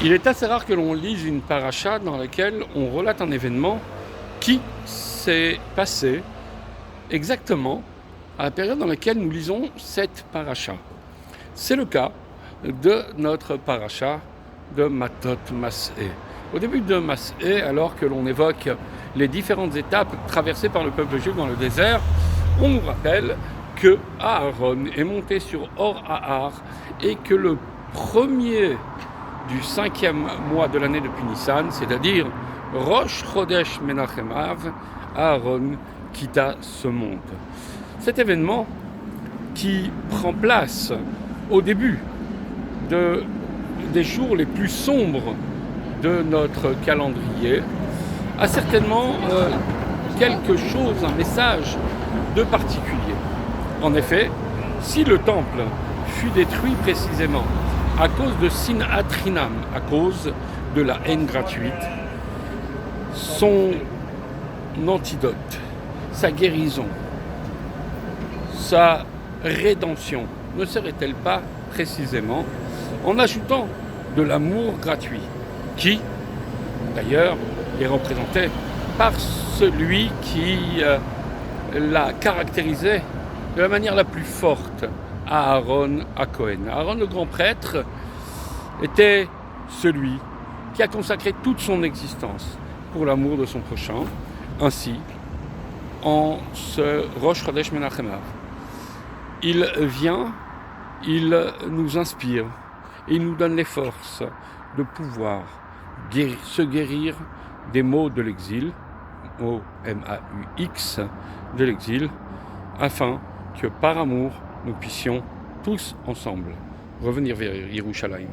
Il est assez rare que l'on lise une paracha dans laquelle on relate un événement qui s'est passé exactement à la période dans laquelle nous lisons cette paracha. C'est le cas de notre paracha de Matot Mas'é. Au début de Mas'é, alors que l'on évoque les différentes étapes traversées par le peuple juif dans le désert, on nous rappelle que Aaron est monté sur Or Ahar et que le premier du 5e mois de l'année depuis Nissan, c'est-à-dire Rosh Chodesh Menachem Av, Aaron quitta ce monde. Cet événement qui prend place au début des jours les plus sombres de notre calendrier a certainement quelque chose, un message de particulier. En effet, si le temple fut détruit précisément à cause de Sinat Chinam, à cause de la haine gratuite, son antidote, sa guérison, sa rédemption ne serait-elle pas précisément en ajoutant de l'amour gratuit, qui, d'ailleurs, est représenté par celui qui l'a caractérisé de la manière la plus forte, Aaron HaKohen. Aaron, le grand prêtre, était celui qui a consacré toute son existence pour l'amour de son prochain. Ainsi, en ce Rosh Chodesh Menachem Av, il vient, il nous inspire, et il nous donne les forces de pouvoir se guérir des maux de l'exil, O-M-A-U-X, de l'exil, afin que par amour, nous puissions tous ensemble revenir vers Yerushalayim.